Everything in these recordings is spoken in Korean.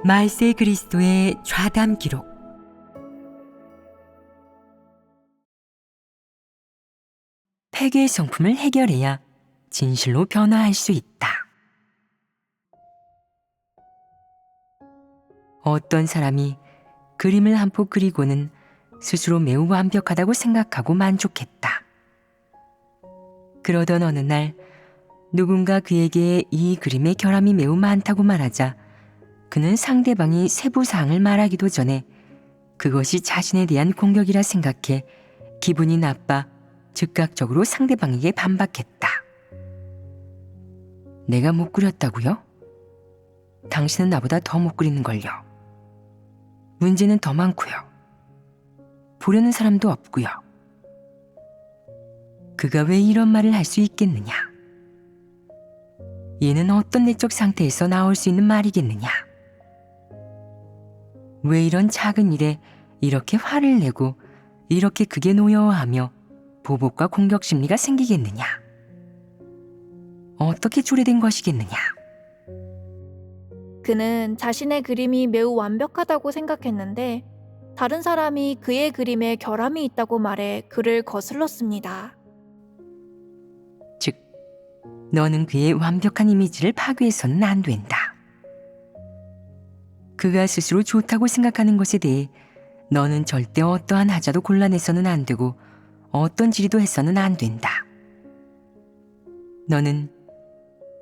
말세 그리스도의 좌담 기록. 폐괴 성품을 해결해야 진실로 변화할 수 있다. 어떤 사람이 그림을 한 폭 그리고는 스스로 매우 완벽하다고 생각하고 만족했다. 그러던 어느 날 누군가 그에게 이 그림의 결함이 매우 많다고 말하자 그는 상대방이 세부사항을 말하기도 전에 그것이 자신에 대한 공격이라 생각해 기분이 나빠 즉각적으로 상대방에게 반박했다. 내가 못 그렸다고요? 당신은 나보다 더 못 그리는걸요. 문제는 더 많고요. 보려는 사람도 없고요. 그가 왜 이런 말을 할 수 있겠느냐? 얘는 어떤 내적 상태에서 나올 수 있는 말이겠느냐? 왜 이런 작은 일에 이렇게 화를 내고 이렇게 극에 노여워하며 보복과 공격 심리가 생기겠느냐? 어떻게 초래된 것이겠느냐? 그는 자신의 그림이 매우 완벽하다고 생각했는데 다른 사람이 그의 그림에 결함이 있다고 말해 그를 거슬렀습니다. 즉, 너는 그의 완벽한 이미지를 파괴해서는 안 된다. 그가 스스로 좋다고 생각하는 것에 대해 너는 절대 어떠한 하자도 곤란해서는 안 되고 어떤 지리도 해서는 안 된다. 너는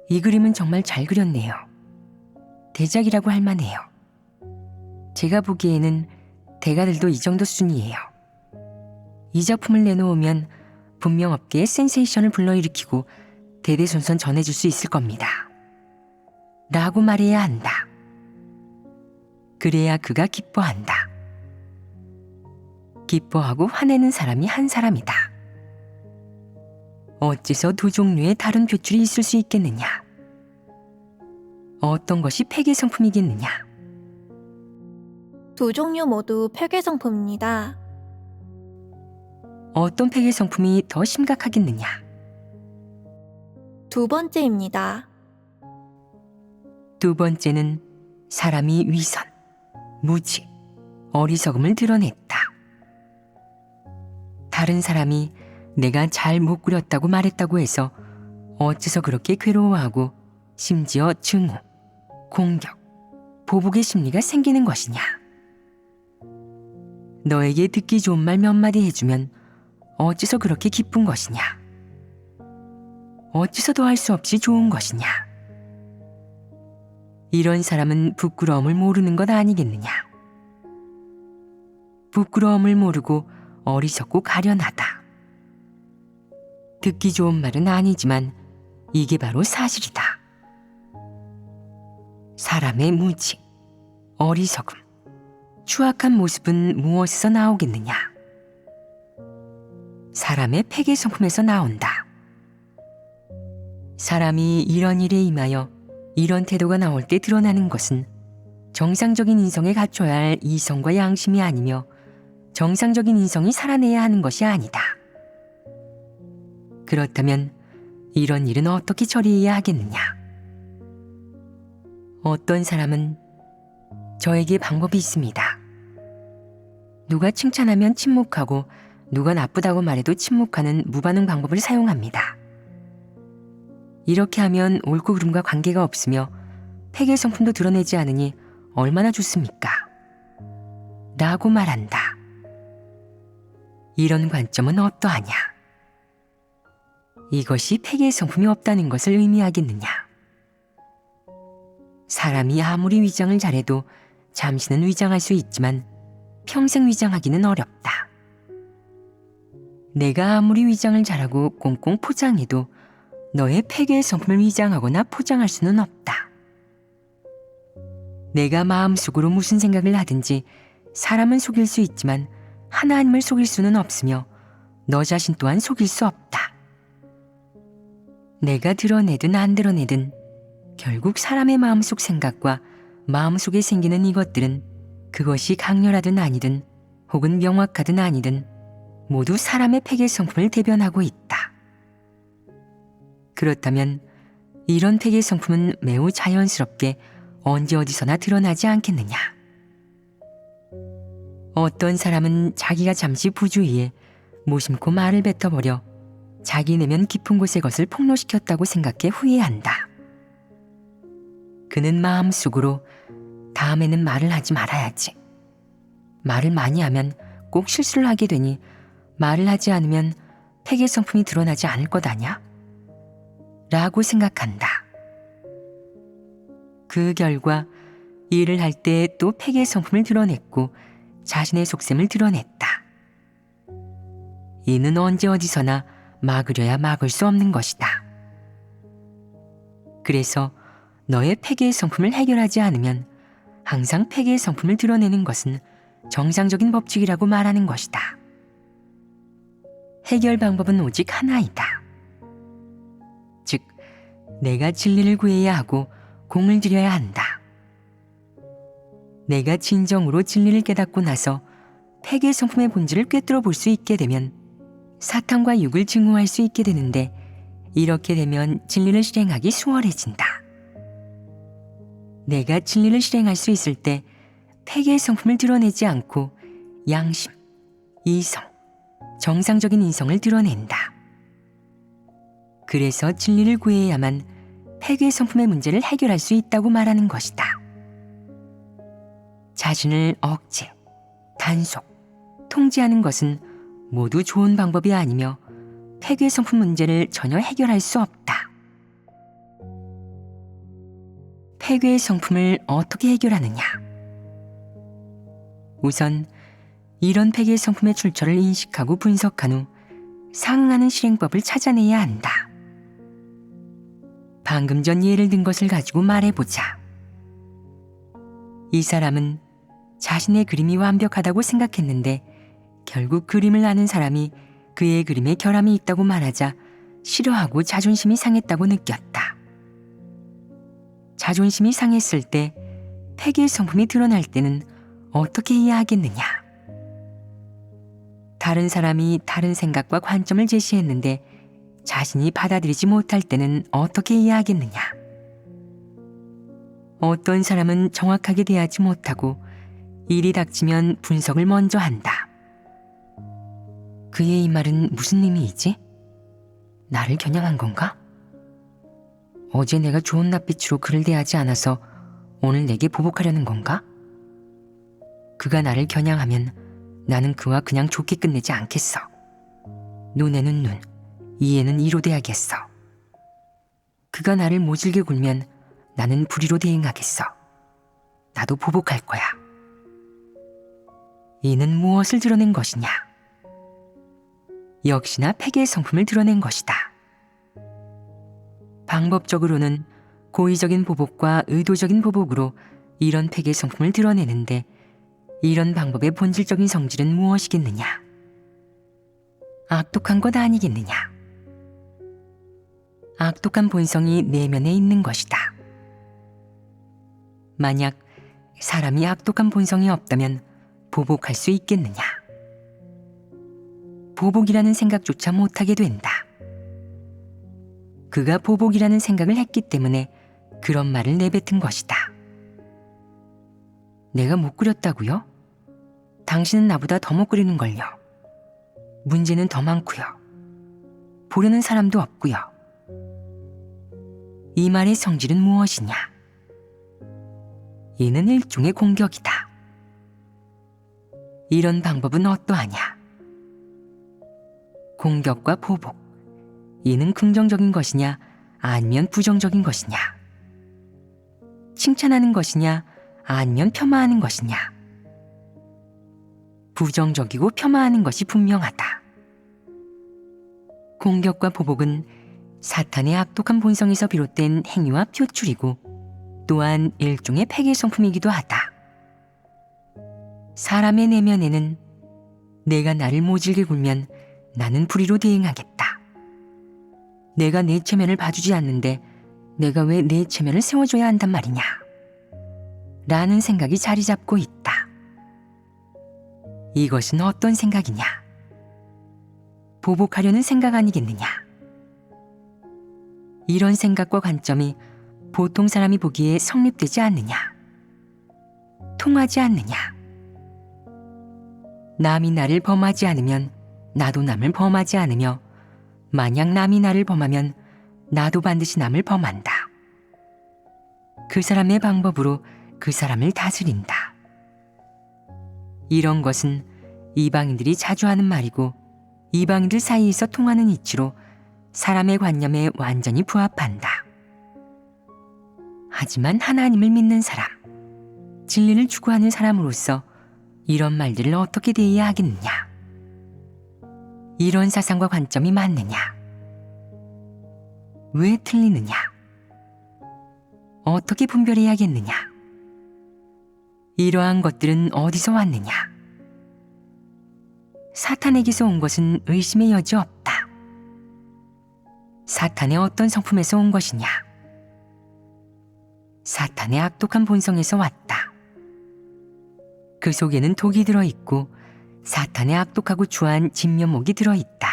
이 그림은 정말 잘 그렸네요. 대작이라고 할 만해요. 제가 보기에는 대가들도 이 정도 수준이에요. 이 작품을 내놓으면 분명 업계에 센세이션을 불러일으키고 대대손손 전해줄 수 있을 겁니다. 라고 말해야 한다. 그래야 그가 기뻐한다. 기뻐하고 화내는 사람이 한 사람이다. 어째서 두 종류의 다른 표출이 있을 수 있겠느냐? 어떤 것이 폐괴 성품이겠느냐? 두 종류 모두 폐괴 성품입니다. 어떤 폐괴 성품이 더 심각하겠느냐? 두 번째입니다. 두 번째는 사람이 위선, 무지, 어리석음을 드러냈다. 다른 사람이 내가 잘 못 그렸다고 말했다고 해서 어째서 그렇게 괴로워하고 심지어 증오, 공격, 보복의 심리가 생기는 것이냐? 너에게 듣기 좋은 말 몇 마디 해주면 어째서 그렇게 기쁜 것이냐? 어째서 더할 수 없이 좋은 것이냐? 이런 사람은 부끄러움을 모르는 것 아니겠느냐? 부끄러움을 모르고 어리석고 가련하다. 듣기 좋은 말은 아니지만 이게 바로 사실이다. 사람의 무지, 어리석음, 추악한 모습은 무엇에서 나오겠느냐? 사람의 폐괴 성품에서 나온다. 사람이 이런 일에 임하여 이런 태도가 나올 때 드러나는 것은 정상적인 인성에 갖춰야 할 이성과 양심이 아니며 정상적인 인성이 살아내야 하는 것이 아니다. 그렇다면 이런 일은 어떻게 처리해야 하겠느냐? 어떤 사람은 저에게 방법이 있습니다. 누가 칭찬하면 침묵하고 누가 나쁘다고 말해도 침묵하는 무반응 방법을 사용합니다. 이렇게 하면 옳고 그름과 관계가 없으며 폐괴 성품도 드러내지 않으니 얼마나 좋습니까? 라고 말한다. 이런 관점은 어떠하냐? 이것이 폐괴 성품이 없다는 것을 의미하겠느냐? 사람이 아무리 위장을 잘해도 잠시는 위장할 수 있지만 평생 위장하기는 어렵다. 내가 아무리 위장을 잘하고 꽁꽁 포장해도 너의 폐괴 성품을 위장하거나 포장할 수는 없다. 내가 마음속으로 무슨 생각을 하든지 사람은 속일 수 있지만 하나님을 속일 수는 없으며 너 자신 또한 속일 수 없다. 내가 드러내든 안 드러내든 결국 사람의 마음속 생각과 마음속에 생기는 이것들은 그것이 강렬하든 아니든 혹은 명확하든 아니든 모두 사람의 폐괴 성품을 대변하고 있다. 그렇다면 이런 폐괴 성품은 매우 자연스럽게 언제 어디서나 드러나지 않겠느냐. 어떤 사람은 자기가 잠시 부주의해 무심코 말을 뱉어버려 자기 내면 깊은 곳의 것을 폭로시켰다고 생각해 후회한다. 그는 마음속으로 다음에는 말을 하지 말아야지. 말을 많이 하면 꼭 실수를 하게 되니 말을 하지 않으면 폐괴 성품이 드러나지 않을 것 아냐? 라고 생각한다. 그 결과 일을 할 때 또 폐괴 성품을 드러냈고 자신의 속셈을 드러냈다. 이는 언제 어디서나 막으려야 막을 수 없는 것이다. 그래서 너의 폐괴의 성품을 해결하지 않으면 항상 폐괴의 성품을 드러내는 것은 정상적인 법칙이라고 말하는 것이다. 해결 방법은 오직 하나이다. 즉, 내가 진리를 구해야 하고 공을 들여야 한다. 내가 진정으로 진리를 깨닫고 나서 폐괴 성품의 본질을 꿰뚫어 볼 수 있게 되면 사탄과 육을 증오할 수 있게 되는데, 이렇게 되면 진리를 실행하기 수월해진다. 내가 진리를 실행할 수 있을 때 폐괴의 성품을 드러내지 않고 양심, 이성, 정상적인 인성을 드러낸다. 그래서 진리를 구해야만 폐괴의 성품의 문제를 해결할 수 있다고 말하는 것이다. 자신을 억제, 단속, 통제하는 것은 모두 좋은 방법이 아니며 폐괴 성품 문제를 전혀 해결할 수 없다. 폐괴의 성품을 어떻게 해결하느냐? 우선 이런 폐괴의 성품의 출처를 인식하고 분석한 후 상응하는 실행법을 찾아내야 한다. 방금 전 예를 든 것을 가지고 말해보자. 이 사람은 자신의 그림이 완벽하다고 생각했는데 결국 그림을 아는 사람이 그의 그림에 결함이 있다고 말하자 싫어하고 자존심이 상했다고 느꼈다. 자존심이 상했을 때 폐괴의 성품이 드러날 때는 어떻게 해야 하겠느냐? 다른 사람이 다른 생각과 관점을 제시했는데 자신이 받아들이지 못할 때는 어떻게 해야 하겠느냐? 어떤 사람은 정확하게 대하지 못하고 일이 닥치면 분석을 먼저 한다. 그의 이 말은 무슨 의미이지? 나를 겨냥한 건가? 어제 내가 좋은 낯빛으로 그를 대하지 않아서 오늘 내게 보복하려는 건가? 그가 나를 겨냥하면 나는 그와 그냥 좋게 끝내지 않겠어. 눈에는 눈, 이에는 이로 대하겠어. 그가 나를 모질게 굴면 나는 불의로 대응하겠어. 나도 보복할 거야. 이는 무엇을 드러낸 것이냐? 역시나 폐괴의 성품을 드러낸 것이다. 방법적으로는 고의적인 보복과 의도적인 보복으로 이런 폐괴의 성품을 드러내는데, 이런 방법의 본질적인 성질은 무엇이겠느냐? 악독한 것 아니겠느냐? 악독한 본성이 내면에 있는 것이다. 만약 사람이 악독한 본성이 없다면 보복할 수 있겠느냐? 보복이라는 생각조차 못하게 된다. 그가 보복이라는 생각을 했기 때문에 그런 말을 내뱉은 것이다. 내가 못 그렸다고요? 당신은 나보다 더 못 그리는걸요. 문제는 더 많고요. 보려는 사람도 없고요. 이 말의 성질은 무엇이냐? 이는 일종의 공격이다. 이런 방법은 어떠하냐? 공격과 보복, 이는 긍정적인 것이냐 아니면 부정적인 것이냐? 칭찬하는 것이냐 아니면 폄하하는 것이냐? 부정적이고 폄하하는 것이 분명하다. 공격과 보복은 사탄의 악독한 본성에서 비롯된 행위와 표출이고 또한 일종의 폐괴 성품이기도 하다. 사람의 내면에는 내가 나를 모질게 굴면 나는 불의로 대응하겠다. 내가 내 체면을 봐주지 않는데 내가 왜 내 체면을 세워줘야 한단 말이냐? 라는 생각이 자리 잡고 있다. 이것은 어떤 생각이냐? 보복하려는 생각 아니겠느냐? 이런 생각과 관점이 보통 사람이 보기에 성립되지 않느냐? 통하지 않느냐? 남이 나를 범하지 않으면 나도 남을 범하지 않으며 만약 남이 나를 범하면 나도 반드시 남을 범한다. 그 사람의 방법으로 그 사람을 다스린다. 이런 것은 이방인들이 자주 하는 말이고 이방인들 사이에서 통하는 이치로 사람의 관념에 완전히 부합한다. 하지만 하나님을 믿는 사람, 진리를 추구하는 사람으로서 이런 말들을 어떻게 대해야 하겠느냐? 이런 사상과 관점이 맞느냐? 왜 틀리느냐? 어떻게 분별해야겠느냐? 이러한 것들은 어디서 왔느냐? 사탄에게서 온 것은 의심의 여지 없다. 사탄의 어떤 성품에서 온 것이냐? 사탄의 악독한 본성에서 왔다. 그 속에는 독이 들어있고 사탄의 악독하고 추한 진면목이 들어있다.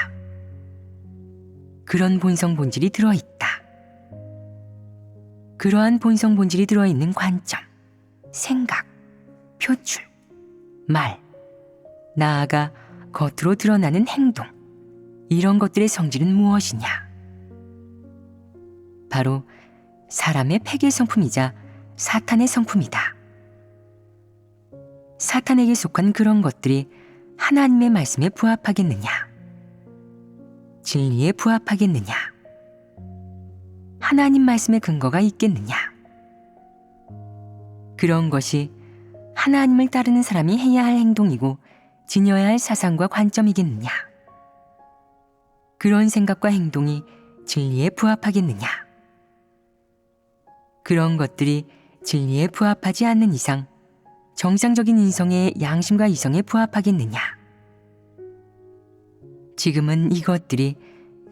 그런 본성 본질이 들어있다. 그러한 본성 본질이 들어있는 관점, 생각, 표출, 말, 나아가 겉으로 드러나는 행동, 이런 것들의 성질은 무엇이냐? 바로 사람의 폐괴 성품이자 사탄의 성품이다. 사탄에게 속한 그런 것들이 하나님의 말씀에 부합하겠느냐? 진리에 부합하겠느냐? 하나님 말씀에 근거가 있겠느냐? 그런 것이 하나님을 따르는 사람이 해야 할 행동이고 지녀야 할 사상과 관점이겠느냐? 그런 생각과 행동이 진리에 부합하겠느냐? 그런 것들이 진리에 부합하지 않는 이상 정상적인 인성의 양심과 이성에 부합하겠느냐? 지금은 이것들이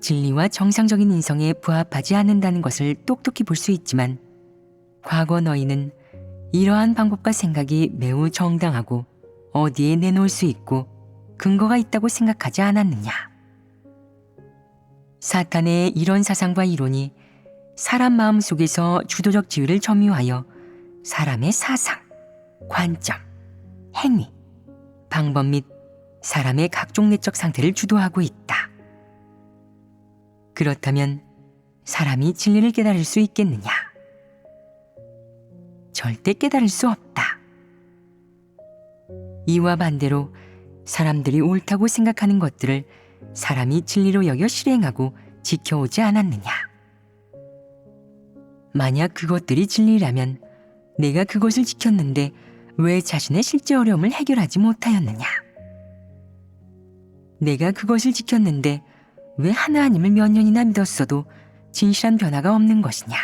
진리와 정상적인 인성에 부합하지 않는다는 것을 똑똑히 볼 수 있지만 과거 너희는 이러한 방법과 생각이 매우 정당하고 어디에 내놓을 수 있고 근거가 있다고 생각하지 않았느냐? 사탄의 이런 사상과 이론이 사람 마음 속에서 주도적 지위를 점유하여 사람의 사상, 관점, 행위, 방법 및 사람의 각종 내적 상태를 주도하고 있다. 그렇다면 사람이 진리를 깨달을 수 있겠느냐? 절대 깨달을 수 없다. 이와 반대로 사람들이 옳다고 생각하는 것들을 사람이 진리로 여겨 실행하고 지켜오지 않았느냐? 만약 그것들이 진리라면 내가 그것을 지켰는데 왜 자신의 실제 어려움을 해결하지 못하였느냐? 내가 그것을 지켰는데 왜 하나님을 몇 년이나 믿었어도 진실한 변화가 없는 것이냐?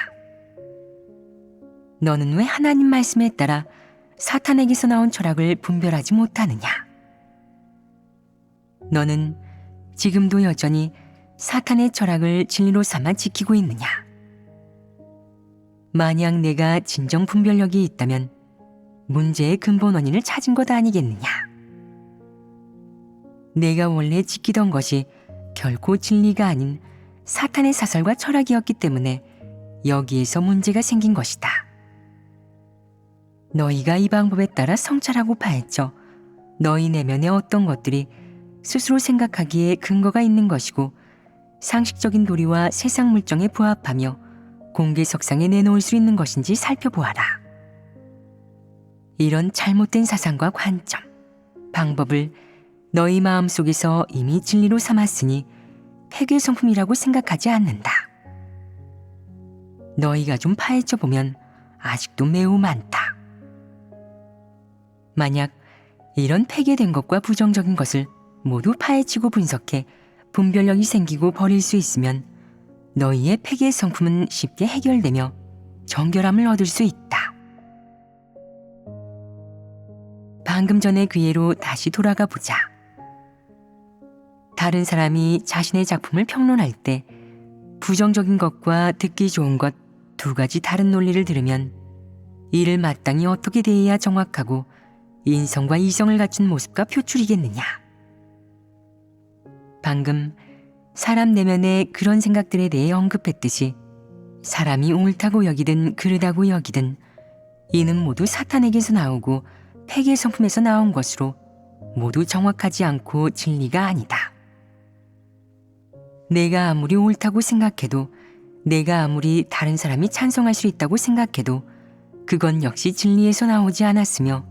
너는 왜 하나님 말씀에 따라 사탄에게서 나온 철학을 분별하지 못하느냐? 너는 지금도 여전히 사탄의 철학을 진리로 삼아 지키고 있느냐? 만약 내가 진정 분별력이 있다면 문제의 근본 원인을 찾은 것 아니겠느냐? 내가 원래 지키던 것이 결코 진리가 아닌 사탄의 사설과 철학이었기 때문에 여기에서 문제가 생긴 것이다. 너희가 이 방법에 따라 성찰하고 파헤쳐 너희 내면의 어떤 것들이 스스로 생각하기에 근거가 있는 것이고 상식적인 도리와 세상 물정에 부합하며 공개석상에 내놓을 수 있는 것인지 살펴보아라. 이런 잘못된 사상과 관점, 방법을 너희 마음속에서 이미 진리로 삼았으니 폐괴 성품이라고 생각하지 않는다. 너희가 좀 파헤쳐 보면 아직도 매우 많다. 만약 이런 폐괴된 것과 부정적인 것을 모두 파헤치고 분석해 분별력이 생기고 버릴 수 있으면 너희의 폐괴 성품은 쉽게 해결되며 정결함을 얻을 수 있다. 방금 전의 기회로 다시 돌아가 보자. 다른 사람이 자신의 작품을 평론할 때 부정적인 것과 듣기 좋은 것 두 가지 다른 논리를 들으면 이를 마땅히 어떻게 대해야 정확하고 인성과 이성을 갖춘 모습과 표출이겠느냐? 방금 사람 내면의 그런 생각들에 대해 언급했듯이 사람이 옳다고 여기든 그르다고 여기든 이는 모두 사탄에게서 나오고 폐괴 성품에서 나온 것으로 모두 정확하지 않고 진리가 아니다. 내가 아무리 옳다고 생각해도, 내가 아무리 다른 사람이 찬성할 수 있다고 생각해도 그건 역시 진리에서 나오지 않았으며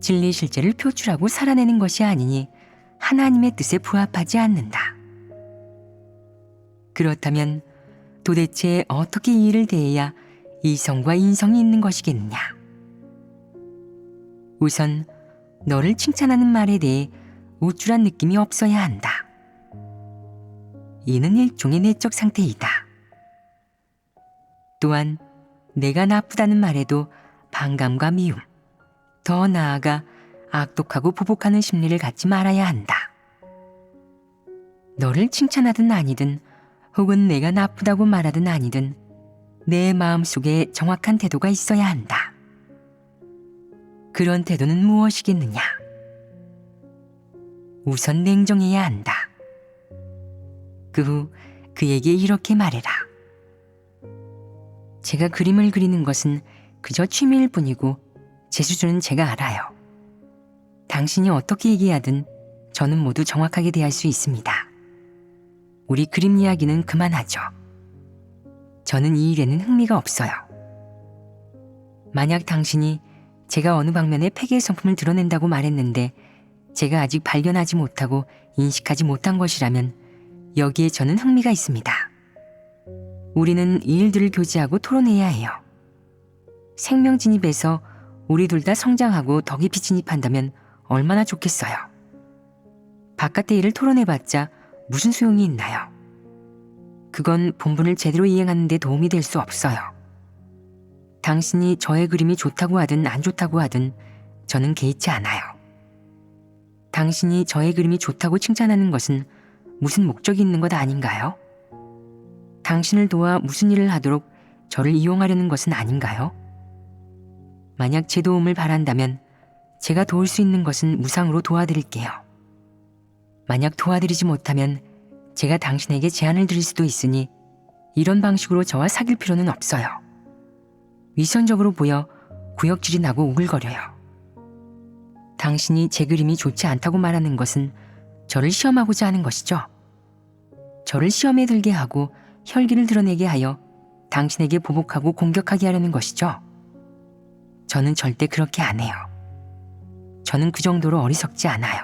진리 실제를 표출하고 살아내는 것이 아니니 하나님의 뜻에 부합하지 않는다. 그렇다면 도대체 어떻게 이 일을 대해야 이성과 인성이 있는 것이겠느냐? 우선 너를 칭찬하는 말에 대해 우쭐한 느낌이 없어야 한다. 이는 일종의 내적 상태이다. 또한 내가 나쁘다는 말에도 반감과 미움, 더 나아가 악독하고 보복하는 심리를 갖지 말아야 한다. 너를 칭찬하든 아니든 혹은 내가 나쁘다고 말하든 아니든 내 마음속에 정확한 태도가 있어야 한다. 그런 태도는 무엇이겠느냐? 우선 냉정해야 한다. 그 후 그에게 이렇게 말해라. 제가 그림을 그리는 것은 그저 취미일 뿐이고 제 수준은 제가 알아요. 당신이 어떻게 얘기하든 저는 모두 정확하게 대할 수 있습니다. 우리 그림 이야기는 그만하죠. 저는 이 일에는 흥미가 없어요. 만약 당신이 제가 어느 방면에 폐기의 성품을 드러낸다고 말했는데 제가 아직 발견하지 못하고 인식하지 못한 것이라면 여기에 저는 흥미가 있습니다. 우리는 이 일들을 교제하고 토론해야 해요. 생명 진입에서 우리 둘 다 성장하고 더 깊이 진입한다면 얼마나 좋겠어요. 바깥의 일을 토론해봤자 무슨 소용이 있나요? 그건 본분을 제대로 이행하는 데 도움이 될 수 없어요. 당신이 저의 그림이 좋다고 하든 안 좋다고 하든 저는 개의치 않아요. 당신이 저의 그림이 좋다고 칭찬하는 것은 무슨 목적이 있는 것 아닌가요? 당신을 도와 무슨 일을 하도록 저를 이용하려는 것은 아닌가요? 만약 제 도움을 바란다면 제가 도울 수 있는 것은 무상으로 도와드릴게요. 만약 도와드리지 못하면 제가 당신에게 제안을 드릴 수도 있으니 이런 방식으로 저와 사귈 필요는 없어요. 위선적으로 보여 구역질이 나고 오글거려요. 당신이 제 그림이 좋지 않다고 말하는 것은 저를 시험하고자 하는 것이죠. 저를 시험에 들게 하고 혈기를 드러내게 하여 당신에게 보복하고 공격하게 하려는 것이죠. 저는 절대 그렇게 안 해요. 저는 그 정도로 어리석지 않아요.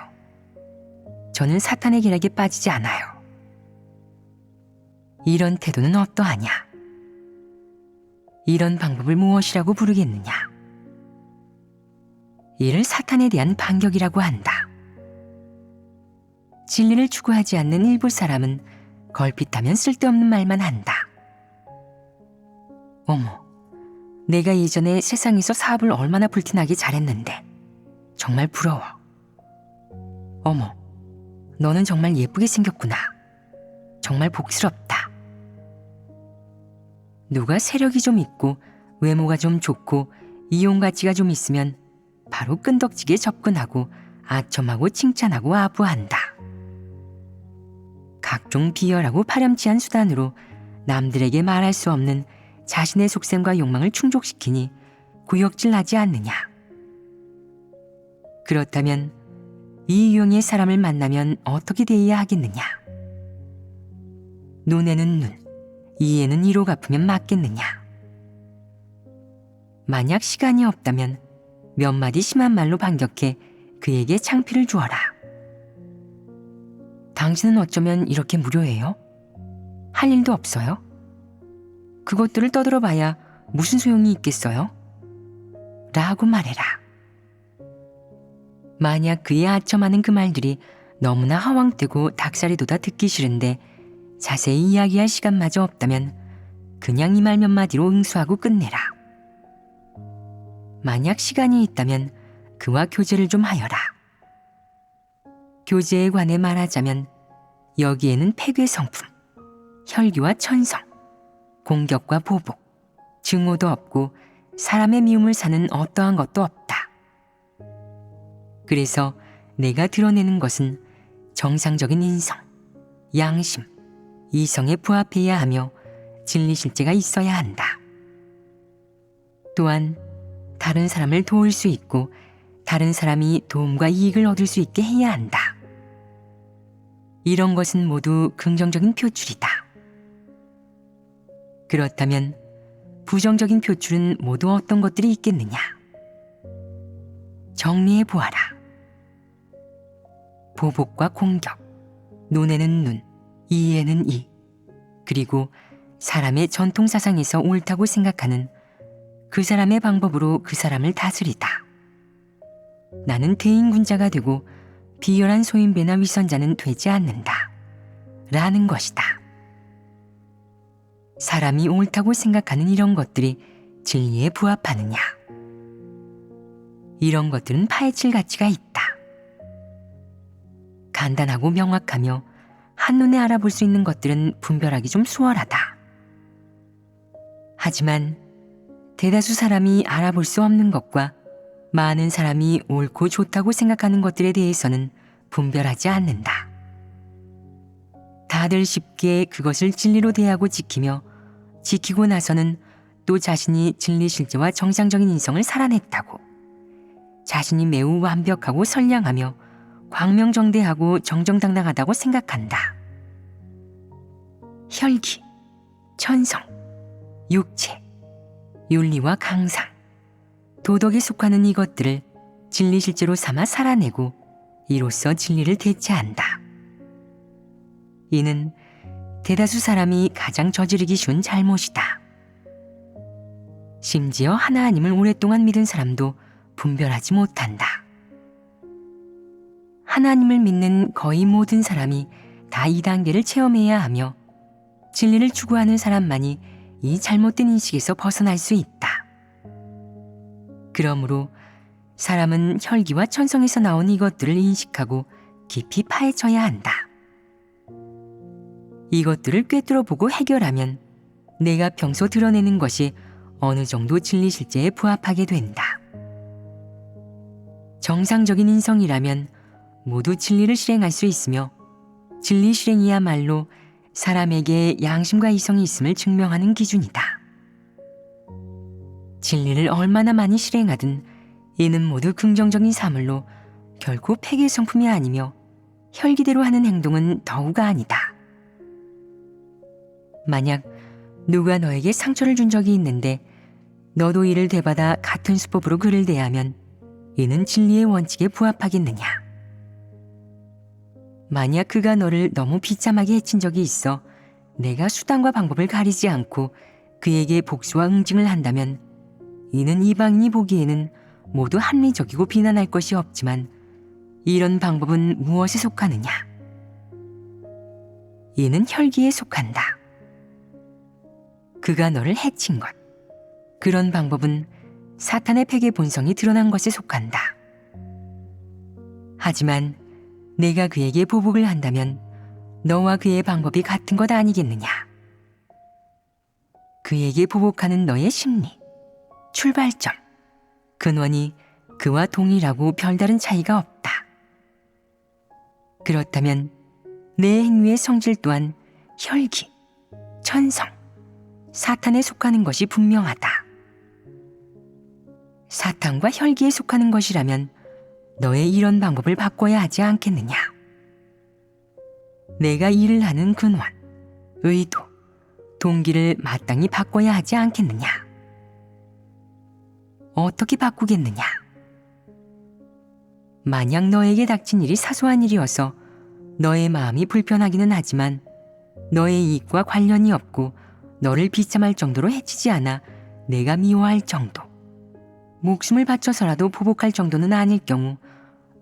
저는 사탄의 계략에 빠지지 않아요. 이런 태도는 어떠하냐? 이런 방법을 무엇이라고 부르겠느냐? 이를 사탄에 대한 반격이라고 한다. 진리를 추구하지 않는 일부 사람은 걸핏하면 쓸데없는 말만 한다. 어머, 내가 예전에 세상에서 사업을 얼마나 불티나게 잘했는데 정말 부러워. 어머, 너는 정말 예쁘게 생겼구나. 정말 복스럽다. 누가 세력이 좀 있고 외모가 좀 좋고 이용 가치가 좀 있으면 바로 끈덕지게 접근하고 아첨하고 칭찬하고 아부한다. 각종 비열하고 파렴치한 수단으로 남들에게 말할 수 없는 자신의 속셈과 욕망을 충족시키니 구역질하지 않느냐. 그렇다면 이 유형의 사람을 만나면 어떻게 대해야 하겠느냐. 눈에는 눈, 이에는 이로 갚으면 맞겠느냐. 만약 시간이 없다면 몇 마디 심한 말로 반격해 그에게 창피를 주어라. 당신은 어쩌면 이렇게 무료해요? 할 일도 없어요? 그것들을 떠들어봐야 무슨 소용이 있겠어요? 라고 말해라. 만약 그의 아첨하는 그 말들이 너무나 허황되고 닭살이 돋아 듣기 싫은데 자세히 이야기할 시간마저 없다면 그냥 이 말 몇 마디로 응수하고 끝내라. 만약 시간이 있다면 그와 교제를 좀 하여라. 교제에 관해 말하자면 여기에는 폐괴 성품, 혈기와 천성, 공격과 보복, 증오도 없고 사람의 미움을 사는 어떠한 것도 없다. 그래서 내가 드러내는 것은 정상적인 인성, 양심, 이성에 부합해야 하며 진리 실제가 있어야 한다. 또한 다른 사람을 도울 수 있고 다른 사람이 도움과 이익을 얻을 수 있게 해야 한다. 이런 것은 모두 긍정적인 표출이다. 그렇다면 부정적인 표출은 모두 어떤 것들이 있겠느냐? 정리해 보아라. 보복과 공격, 눈에는 눈, 이에는 이, 그리고 사람의 전통사상에서 옳다고 생각하는 그 사람의 방법으로 그 사람을 다스리다. 나는 대인군자가 되고 비열한 소인배나 위선자는 되지 않는다. 라는 것이다. 사람이 옳다고 생각하는 이런 것들이 진리에 부합하느냐? 이런 것들은 파헤칠 가치가 있다. 간단하고 명확하며 한눈에 알아볼 수 있는 것들은 분별하기 좀 수월하다. 하지만 대다수 사람이 알아볼 수 없는 것과 많은 사람이 옳고 좋다고 생각하는 것들에 대해서는 분별하지 않는다. 다들 쉽게 그것을 진리로 대하고 지키며 지키고 나서는 또 자신이 진리 실제와 정상적인 인성을 살아냈다고, 자신이 매우 완벽하고 선량하며 광명정대하고 정정당당하다고 생각한다. 혈기, 천성, 육체, 윤리와 강상, 도덕에 속하는 이것들을 진리 실제로 삼아 살아내고 이로써 진리를 대체한다. 이는 대다수 사람이 가장 저지르기 쉬운 잘못이다. 심지어 하나님을 오랫동안 믿은 사람도 분별하지 못한다. 하나님을 믿는 거의 모든 사람이 다 이 단계를 체험해야 하며 진리를 추구하는 사람만이 이 잘못된 인식에서 벗어날 수 있다. 그러므로 사람은 혈기와 천성에서 나온 이것들을 인식하고 깊이 파헤쳐야 한다. 이것들을 꿰뚫어 보고 해결하면 내가 평소 드러내는 것이 어느 정도 진리 실제에 부합하게 된다. 정상적인 인성이라면 모두 진리를 실행할 수 있으며 진리 실행이야말로 사람에게 양심과 이성이 있음을 증명하는 기준이다. 진리를 얼마나 많이 실행하든 이는 모두 긍정적인 사물로 결코 폐기의 성품이 아니며 혈기대로 하는 행동은 더우가 아니다. 만약 누가 너에게 상처를 준 적이 있는데 너도 이를 되받아 같은 수법으로 그를 대하면 이는 진리의 원칙에 부합하겠느냐? 만약 그가 너를 너무 비참하게 해친 적이 있어 내가 수단과 방법을 가리지 않고 그에게 복수와 응징을 한다면 이는 이방인이 보기에는 모두 합리적이고 비난할 것이 없지만 이런 방법은 무엇에 속하느냐? 이는 혈기에 속한다. 그가 너를 해친 것, 그런 방법은 사탄의 폐괴 본성이 드러난 것에 속한다. 하지만 내가 그에게 보복을 한다면 너와 그의 방법이 같은 것 아니겠느냐? 그에게 보복하는 너의 심리, 출발점, 근원이 그와 동일하고 별다른 차이가 없다. 그렇다면 내 행위의 성질 또한 혈기, 천성, 사탄에 속하는 것이 분명하다. 사탄과 혈기에 속하는 것이라면 너의 이런 방법을 바꿔야 하지 않겠느냐? 내가 일을 하는 근원, 의도, 동기를 마땅히 바꿔야 하지 않겠느냐? 어떻게 바꾸겠느냐? 만약 너에게 닥친 일이 사소한 일이어서 너의 마음이 불편하기는 하지만 너의 이익과 관련이 없고 너를 비참할 정도로 해치지 않아 내가 미워할 정도, 목숨을 바쳐서라도 보복할 정도는 아닐 경우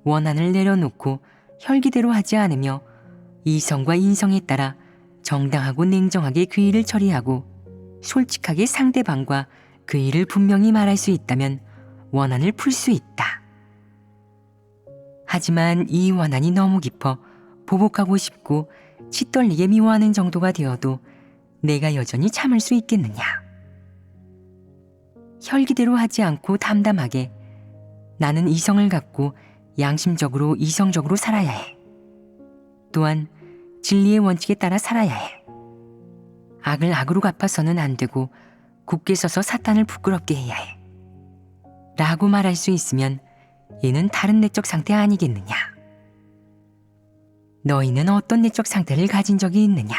원한을 내려놓고 혈기대로 하지 않으며 이성과 인성에 따라 정당하고 냉정하게 그 일을 처리하고 솔직하게 상대방과 그 일을 분명히 말할 수 있다면 원한을 풀 수 있다. 하지만 이 원한이 너무 깊어 보복하고 싶고 치떨리게 미워하는 정도가 되어도 내가 여전히 참을 수 있겠느냐? 혈기대로 하지 않고 담담하게 나는 이성을 갖고 양심적으로 이성적으로 살아야 해. 또한 진리의 원칙에 따라 살아야 해. 악을 악으로 갚아서는 안 되고 굳게 서서 사탄을 부끄럽게 해야 해. 라고 말할 수 있으면 이는 다른 내적 상태 아니겠느냐? 너희는 어떤 내적 상태를 가진 적이 있느냐?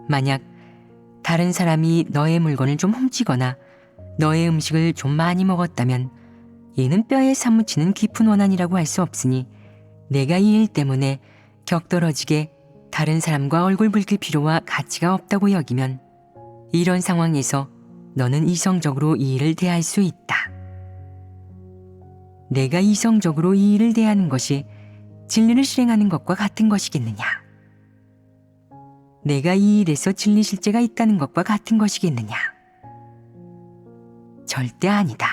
만약 다른 사람이 너의 물건을 좀 훔치거나 너의 음식을 좀 많이 먹었다면 이는 뼈에 사무치는 깊은 원한이라고 할 수 없으니 내가 이 일 때문에 격떨어지게 다른 사람과 얼굴 붉힐 필요와 가치가 없다고 여기면 이런 상황에서 너는 이성적으로 이 일을 대할 수 있다. 내가 이성적으로 이 일을 대하는 것이 진리를 실행하는 것과 같은 것이겠느냐? 내가 이 일에서 진리 실제가 있다는 것과 같은 것이겠느냐? 절대 아니다.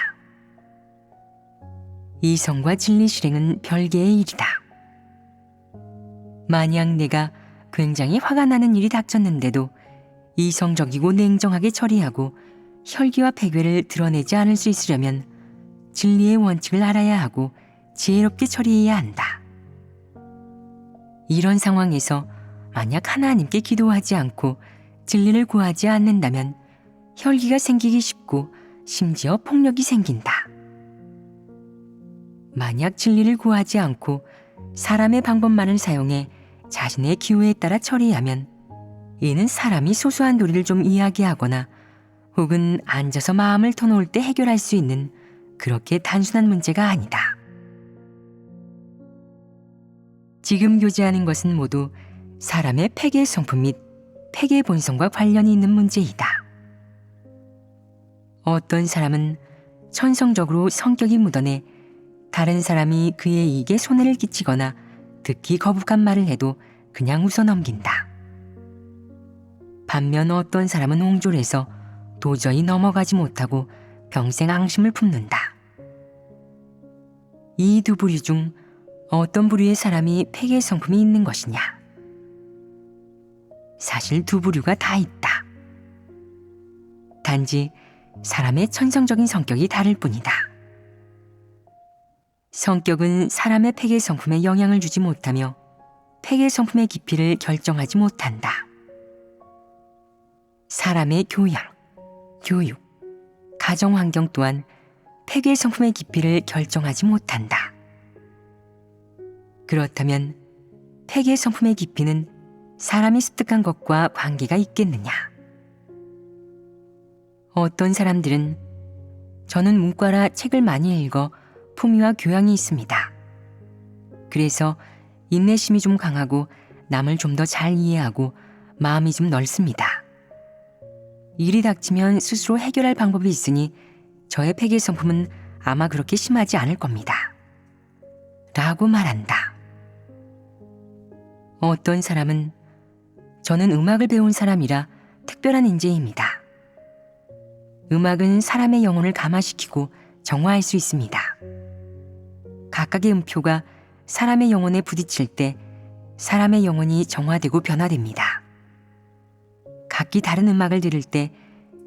이성과 진리 실행은 별개의 일이다. 만약 내가 굉장히 화가 나는 일이 닥쳤는데도 이성적이고 냉정하게 처리하고 혈기와 패괴를 드러내지 않을 수 있으려면 진리의 원칙을 알아야 하고 지혜롭게 처리해야 한다. 이런 상황에서 만약 하나님께 기도하지 않고 진리를 구하지 않는다면 혈기가 생기기 쉽고 심지어 폭력이 생긴다. 만약 진리를 구하지 않고 사람의 방법만을 사용해 자신의 기호에 따라 처리하면 이는 사람이 소소한 도리를 좀 이야기하거나 혹은 앉아서 마음을 터놓을 때 해결할 수 있는 그렇게 단순한 문제가 아니다. 지금 교제하는 것은 모두 사람의 폐괴 성품 및 폐괴 본성과 관련이 있는 문제이다. 어떤 사람은 천성적으로 성격이 묻어내 다른 사람이 그의 이익에 손해를 끼치거나 듣기 거북한 말을 해도 그냥 웃어 넘긴다. 반면 어떤 사람은 옹졸해서 도저히 넘어가지 못하고 평생 앙심을 품는다. 이 두 부류 중 어떤 부류의 사람이 폐괴 성품이 있는 것이냐? 사실 두 부류가 다 있다. 단지 사람의 천성적인 성격이 다를 뿐이다. 성격은 사람의 폐괴 성품에 영향을 주지 못하며 폐괴 성품의 깊이를 결정하지 못한다. 사람의 교양, 교육, 가정 환경 또한 폐괴 성품의 깊이를 결정하지 못한다. 그렇다면 폐괴 성품의 깊이는 사람이 습득한 것과 관계가 있겠느냐? 어떤 사람들은 저는 문과라 책을 많이 읽어 품위와 교양이 있습니다. 그래서 인내심이 좀 강하고 남을 좀 더 잘 이해하고 마음이 좀 넓습니다. 일이 닥치면 스스로 해결할 방법이 있으니 저의 폐괴 성품은 아마 그렇게 심하지 않을 겁니다. 라고 말한다. 어떤 사람은 저는 음악을 배운 사람이라 특별한 인재입니다. 음악은 사람의 영혼을 감화시키고 정화할 수 있습니다. 각각의 음표가 사람의 영혼에 부딪힐 때 사람의 영혼이 정화되고 변화됩니다. 각기 다른 음악을 들을 때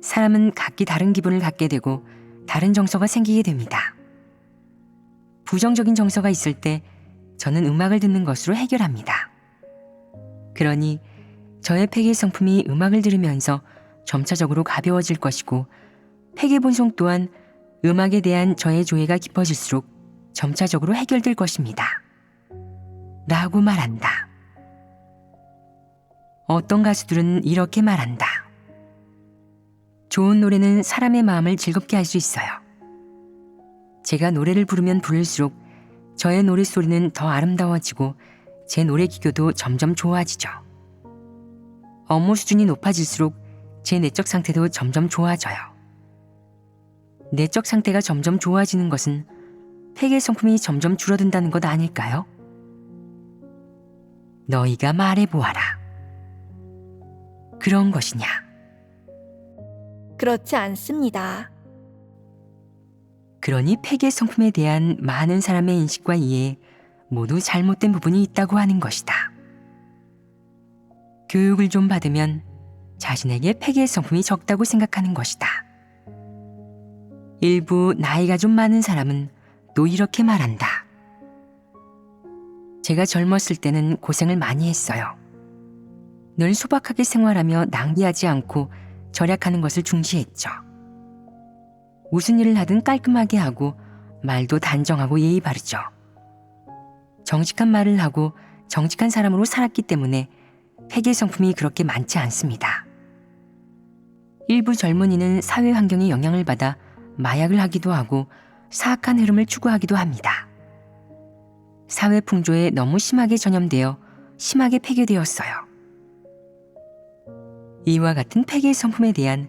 사람은 각기 다른 기분을 갖게 되고 다른 정서가 생기게 됩니다. 부정적인 정서가 있을 때 저는 음악을 듣는 것으로 해결합니다. 그러니 저의 폐괴 성품이 음악을 들으면서 점차적으로 가벼워질 것이고 폐괴 본성 또한 음악에 대한 저의 조예가 깊어질수록 점차적으로 해결될 것입니다. 라고 말한다. 어떤 가수들은 이렇게 말한다. 좋은 노래는 사람의 마음을 즐겁게 할 수 있어요. 제가 노래를 부르면 부를수록 저의 노랫소리는 더 아름다워지고 제 노래 기교도 점점 좋아지죠. 업무 수준이 높아질수록 제 내적 상태도 점점 좋아져요. 내적 상태가 점점 좋아지는 것은 폐괴 성품이 점점 줄어든다는 것 아닐까요? 너희가 말해보아라. 그런 것이냐? 그렇지 않습니다. 그러니 폐괴 성품에 대한 많은 사람의 인식과 이해에 모두 잘못된 부분이 있다고 하는 것이다. 교육을 좀 받으면 자신에게 폐괴 성품이 적다고 생각하는 것이다. 일부 나이가 좀 많은 사람은 또 이렇게 말한다. 제가 젊었을 때는 고생을 많이 했어요. 늘 소박하게 생활하며 낭비하지 않고 절약하는 것을 중시했죠. 무슨 일을 하든 깔끔하게 하고 말도 단정하고 예의 바르죠. 정직한 말을 하고 정직한 사람으로 살았기 때문에 폐계 성품이 그렇게 많지 않습니다. 일부 젊은이는 사회 환경의 영향을 받아 마약을 하기도 하고 사악한 흐름을 추구하기도 합니다. 사회 풍조에 너무 심하게 전염되어 심하게 폐괴되었어요. 이와 같은 폐계 성품에 대한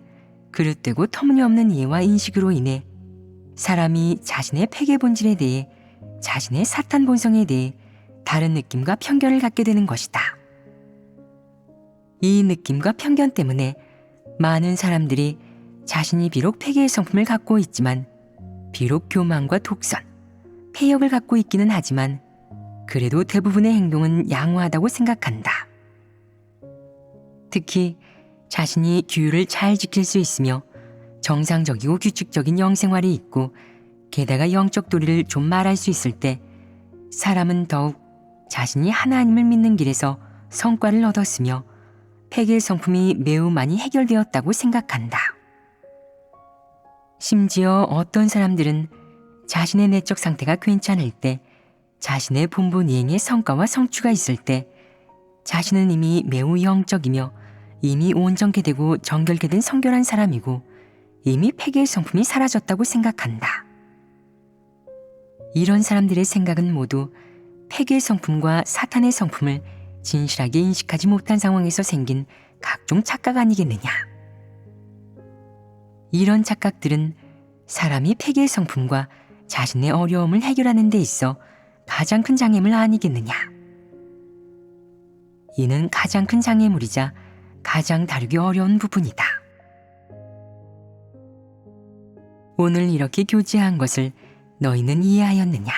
그릇되고 터무니없는 이해와 인식으로 인해 사람이 자신의 폐계 본질에 대해, 자신의 사탄 본성에 대해 다른 느낌과 편견을 갖게 되는 것이다. 이 느낌과 편견 때문에 많은 사람들이 자신이 비록 폐계의 성품을 갖고 있지만, 비록 교만과 독선, 폐역을 갖고 있기는 하지만 그래도 대부분의 행동은 양호하다고 생각한다. 특히 자신이 규율을 잘 지킬 수 있으며 정상적이고 규칙적인 영생활이 있고 게다가 영적 도리를 좀 말할 수 있을 때 사람은 더욱 자신이 하나님을 믿는 길에서 성과를 얻었으며 폐계의 성품이 매우 많이 해결되었다고 생각한다. 심지어 어떤 사람들은 자신의 내적 상태가 괜찮을 때, 자신의 본분 이행의 성과와 성취가 있을 때 자신은 이미 매우 영적이며 이미 온전케 되고 정결케 된 성결한 사람이고 이미 폐계의 성품이 사라졌다고 생각한다. 이런 사람들의 생각은 모두 폐계의 성품과 사탄의 성품을 진실하게 인식하지 못한 상황에서 생긴 각종 착각 아니겠느냐. 이런 착각들은 사람이 폐계의 성품과 자신의 어려움을 해결하는 데 있어 가장 큰 장애물 아니겠느냐. 이는 가장 큰 장애물이자 가장 다루기 어려운 부분이다. 오늘 이렇게 교제한 것을 너희는 이해하였느냐?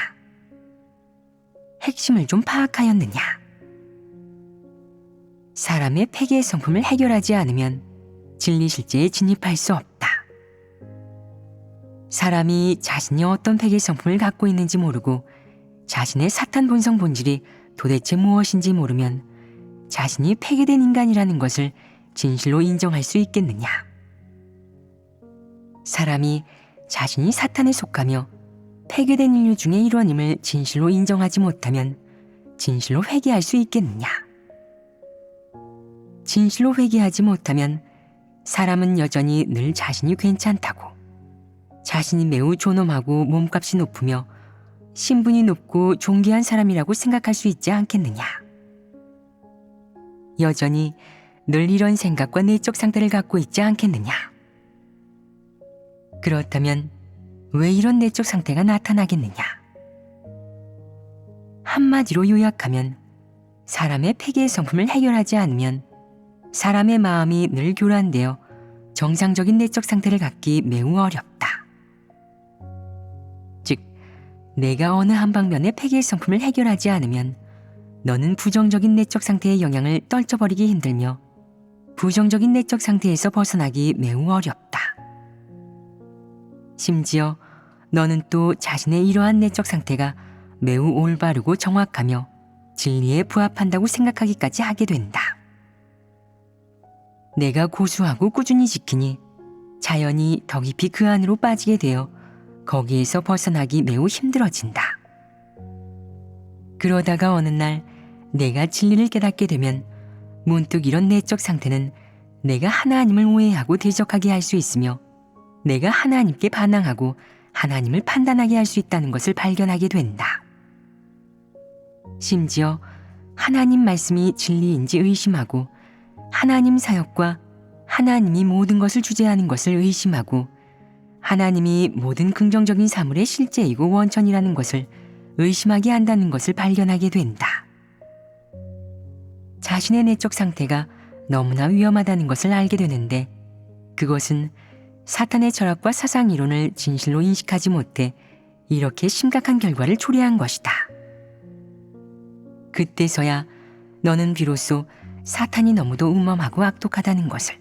핵심을 좀 파악하였느냐? 사람의 폐계의 성품을 해결하지 않으면 진리 실제에 진입할 수 없다. 사람이 자신이 어떤 폐계의 성품을 갖고 있는지 모르고 자신의 사탄 본성 본질이 도대체 무엇인지 모르면 자신이 폐괴된 인간이라는 것을 진실로 인정할 수 있겠느냐? 사람이 자신이 사탄에 속하며 폐괴된 인류 중의 일원임을 진실로 인정하지 못하면 진실로 회개할 수 있겠느냐? 진실로 회개하지 못하면 사람은 여전히 늘 자신이 괜찮다고, 자신이 매우 존엄하고 몸값이 높으며 신분이 높고 존귀한 사람이라고 생각할 수 있지 않겠느냐? 여전히 늘 이런 생각과 내적 상태를 갖고 있지 않겠느냐? 그렇다면 왜 이런 내적 상태가 나타나겠느냐? 한마디로 요약하면 사람의 폐계의 성품을 해결하지 않으면 사람의 마음이 늘 교란되어 정상적인 내적 상태를 갖기 매우 어렵다. 즉, 내가 어느 한 방면의 폐계의 성품을 해결하지 않으면 너는 부정적인 내적 상태의 영향을 떨쳐버리기 힘들며 부정적인 내적 상태에서 벗어나기 매우 어렵다. 심지어 너는 또 자신의 이러한 내적 상태가 매우 올바르고 정확하며 진리에 부합한다고 생각하기까지 하게 된다. 내가 고수하고 꾸준히 지키니 자연히 더 깊이 그 안으로 빠지게 되어 거기에서 벗어나기 매우 힘들어진다. 그러다가 어느 날 내가 진리를 깨닫게 되면 문득 이런 내적 상태는 내가 하나님을 오해하고 대적하게 할 수 있으며 내가 하나님께 반항하고 하나님을 판단하게 할 수 있다는 것을 발견하게 된다. 심지어 하나님 말씀이 진리인지 의심하고 하나님 사역과 하나님이 모든 것을 주재하는 것을 의심하고 하나님이 모든 긍정적인 사물의 실제이고 원천이라는 것을 의심하게 한다는 것을 발견하게 된다. 자신의 내적 상태가 너무나 위험하다는 것을 알게 되는데 그것은 사탄의 철학과 사상 이론을 진실로 인식하지 못해 이렇게 심각한 결과를 초래한 것이다. 그때서야 너는 비로소 사탄이 너무도 음험하고 악독하다는 것을,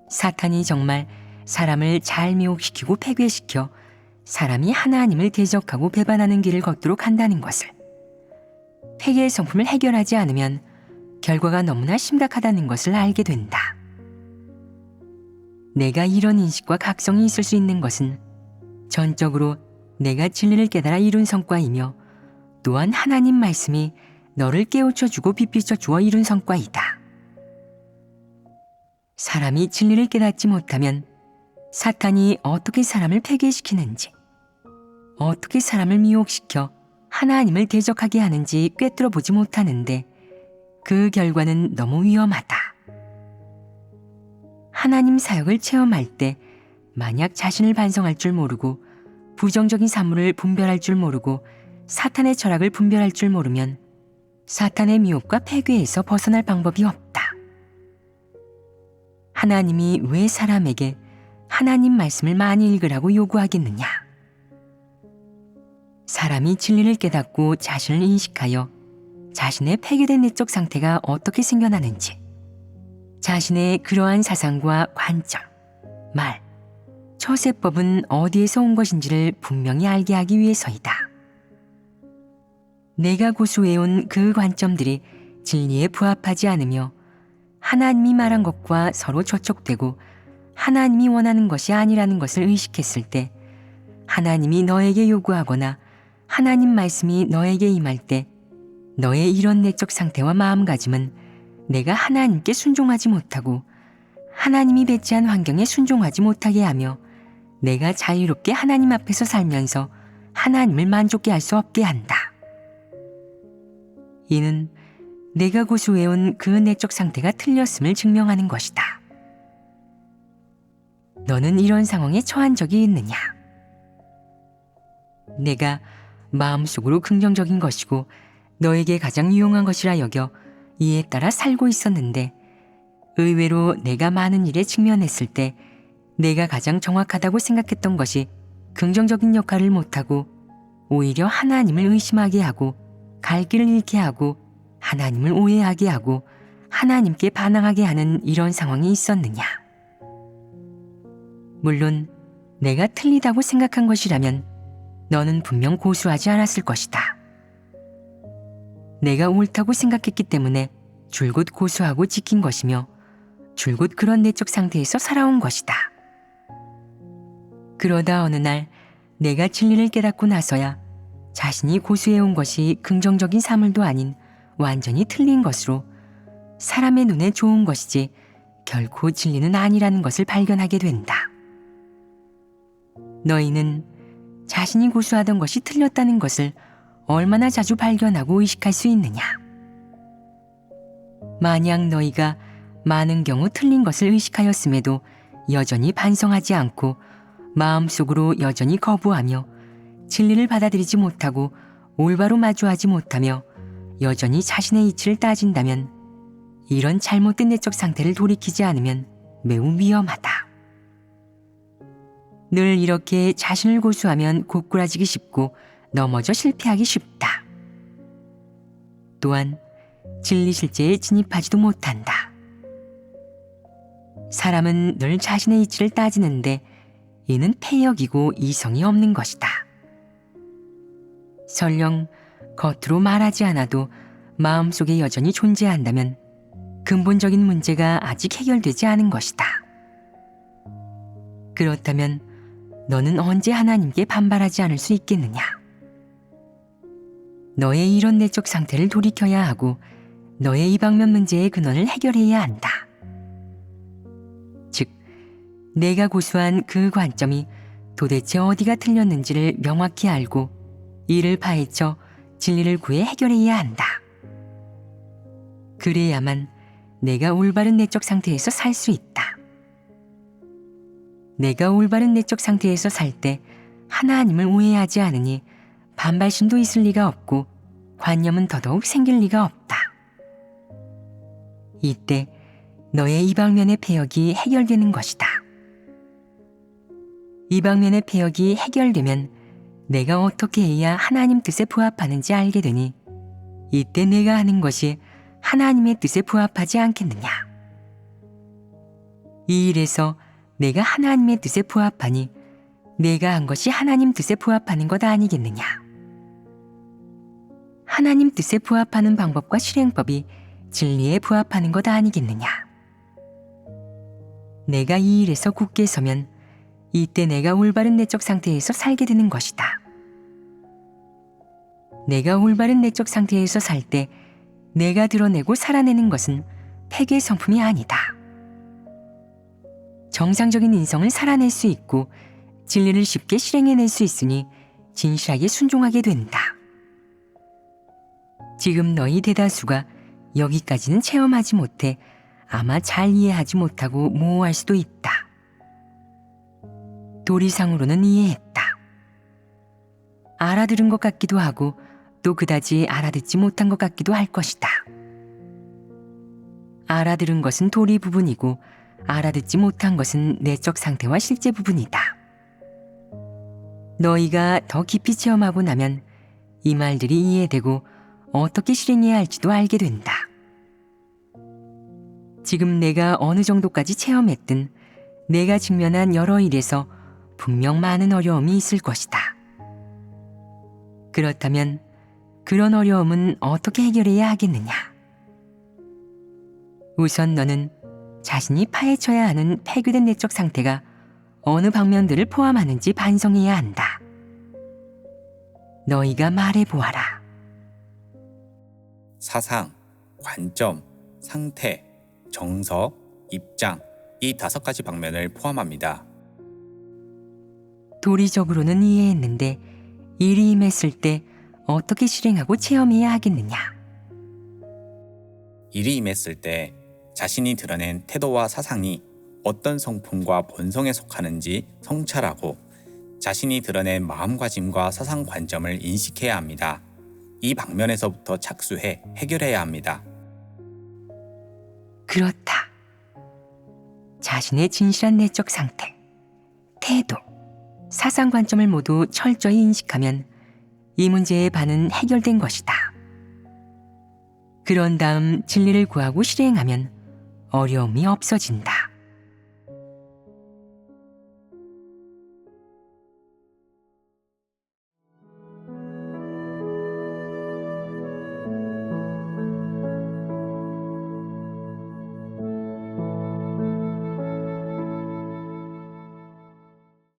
사탄이 정말 사람을 잘 미혹시키고 폐괴시켜 사람이 하나님을 대적하고 배반하는 길을 걷도록 한다는 것을, 폐괴의 성품을 해결하지 않으면 결과가 너무나 심각하다는 것을 알게 된다. 내가 이런 인식과 각성이 있을 수 있는 것은 전적으로 내가 진리를 깨달아 이룬 성과이며 또한 하나님 말씀이 너를 깨우쳐주고 빛비춰 주어 이룬 성과이다. 사람이 진리를 깨닫지 못하면 사탄이 어떻게 사람을 폐괴시키는지, 어떻게 사람을 미혹시켜 하나님을 대적하게 하는지 꿰뚫어 보지 못하는데 그 결과는 너무 위험하다. 하나님 사역을 체험할 때 만약 자신을 반성할 줄 모르고 부정적인 사물을 분별할 줄 모르고 사탄의 철학을 분별할 줄 모르면 사탄의 미혹과 폐괴에서 벗어날 방법이 없다. 하나님이 왜 사람에게 하나님 말씀을 많이 읽으라고 요구하겠느냐? 사람이 진리를 깨닫고 자신을 인식하여 자신의 폐괴된 내적 상태가 어떻게 생겨나는지, 자신의 그러한 사상과 관점, 말, 처세법은 어디에서 온 것인지를 분명히 알게 하기 위해서이다. 내가 고수해온 그 관점들이 진리에 부합하지 않으며 하나님이 말한 것과 서로 저촉되고 하나님이 원하는 것이 아니라는 것을 의식했을 때 하나님이 너에게 요구하거나 하나님 말씀이 너에게 임할 때 너의 이런 내적 상태와 마음가짐은 내가 하나님께 순종하지 못하고 하나님이 배치한 환경에 순종하지 못하게 하며 내가 자유롭게 하나님 앞에서 살면서 하나님을 만족게 할 수 없게 한다. 이는 내가 고수해온 그 내적 상태가 틀렸음을 증명하는 것이다. 너는 이런 상황에 처한 적이 있느냐? 내가 마음속으로 긍정적인 것이고 너에게 가장 유용한 것이라 여겨 이에 따라 살고 있었는데 의외로 내가 많은 일에 직면했을 때 내가 가장 정확하다고 생각했던 것이 긍정적인 역할을 못하고 오히려 하나님을 의심하게 하고 갈 길을 잃게 하고 하나님을 오해하게 하고 하나님께 반항하게 하는 이런 상황이 있었느냐? 물론 내가 틀리다고 생각한 것이라면 너는 분명 고수하지 않았을 것이다. 내가 옳다고 생각했기 때문에 줄곧 고수하고 지킨 것이며 줄곧 그런 내적 상태에서 살아온 것이다. 그러다 어느 날 내가 진리를 깨닫고 나서야 자신이 고수해온 것이 긍정적인 사물도 아닌 완전히 틀린 것으로 사람의 눈에 좋은 것이지 결코 진리는 아니라는 것을 발견하게 된다. 너희는 자신이 고수하던 것이 틀렸다는 것을 얼마나 자주 발견하고 의식할 수 있느냐? 만약 너희가 많은 경우 틀린 것을 의식하였음에도 여전히 반성하지 않고 마음속으로 여전히 거부하며 진리를 받아들이지 못하고 올바로 마주하지 못하며 여전히 자신의 이치를 따진다면 이런 잘못된 내적 상태를 돌이키지 않으면 매우 위험하다. 늘 이렇게 자신을 고수하면 고꾸라지기 쉽고 넘어져 실패하기 쉽다. 또한 진리 실제에 진입하지도 못한다. 사람은 늘 자신의 이치를 따지는데 이는 폐역이고 이성이 없는 것이다. 설령 겉으로 말하지 않아도 마음속에 여전히 존재한다면 근본적인 문제가 아직 해결되지 않은 것이다. 그렇다면 너는 언제 하나님께 반발하지 않을 수 있겠느냐? 너의 이런 내적 상태를 돌이켜야 하고 너의 이방면 문제의 근원을 해결해야 한다. 즉, 내가 고수한 그 관점이 도대체 어디가 틀렸는지를 명확히 알고 이를 파헤쳐 진리를 구해 해결해야 한다. 그래야만 내가 올바른 내적 상태에서 살 수 있다. 내가 올바른 내적 상태에서 살 때 하나님을 오해하지 않으니 반발심도 있을 리가 없고 관념은 더더욱 생길 리가 없다. 이때 너의 이방면의 폐역이 해결되는 것이다. 이방면의 폐역이 해결되면 내가 어떻게 해야 하나님 뜻에 부합하는지 알게 되니 이때 내가 하는 것이 하나님의 뜻에 부합하지 않겠느냐. 이 일에서 내가 하나님의 뜻에 부합하니 내가 한 것이 하나님 뜻에 부합하는 것 아니겠느냐. 하나님 뜻에 부합하는 방법과 실행법이 진리에 부합하는 것 아니겠느냐. 내가 이 일에서 굳게 서면 이때 내가 올바른 내적 상태에서 살게 되는 것이다. 내가 올바른 내적 상태에서 살 때 내가 드러내고 살아내는 것은 폐괴 성품이 아니다. 정상적인 인성을 살아낼 수 있고 진리를 쉽게 실행해낼 수 있으니 진실하게 순종하게 된다. 지금 너희 대다수가 여기까지는 체험하지 못해 아마 잘 이해하지 못하고 모호할 수도 있다. 도리상으로는 이해했다. 알아들은 것 같기도 하고 또 그다지 알아듣지 못한 것 같기도 할 것이다. 알아들은 것은 도리 부분이고 알아듣지 못한 것은 내적 상태와 실제 부분이다. 너희가 더 깊이 체험하고 나면 이 말들이 이해되고 어떻게 실행해야 할지도 알게 된다. 지금 내가 어느 정도까지 체험했든 내가 직면한 여러 일에서 분명 많은 어려움이 있을 것이다. 그렇다면 그런 어려움은 어떻게 해결해야 하겠느냐? 우선 너는 자신이 파헤쳐야 하는 폐괴된 내적 상태가 어느 방면들을 포함하는지 반성해야 한다. 너희가 말해보아라. 사상, 관점, 상태, 정서, 입장, 이 5가지 방면을 포함합니다. 도리적으로는 이해했는데 일이 임했을 때 어떻게 실행하고 체험해야 하겠느냐? 일이 임했을 때 자신이 드러낸 태도와 사상이 어떤 성품과 본성에 속하는지 성찰하고 자신이 드러낸 마음가짐과 사상 관점을 인식해야 합니다. 이 방면에서부터 착수해 해결해야 합니다. 그렇다. 자신의 진실한 내적 상태, 태도, 사상 관점을 모두 철저히 인식하면 이 문제의 반은 해결된 것이다. 그런 다음 진리를 구하고 실행하면 어려움이 없어진다.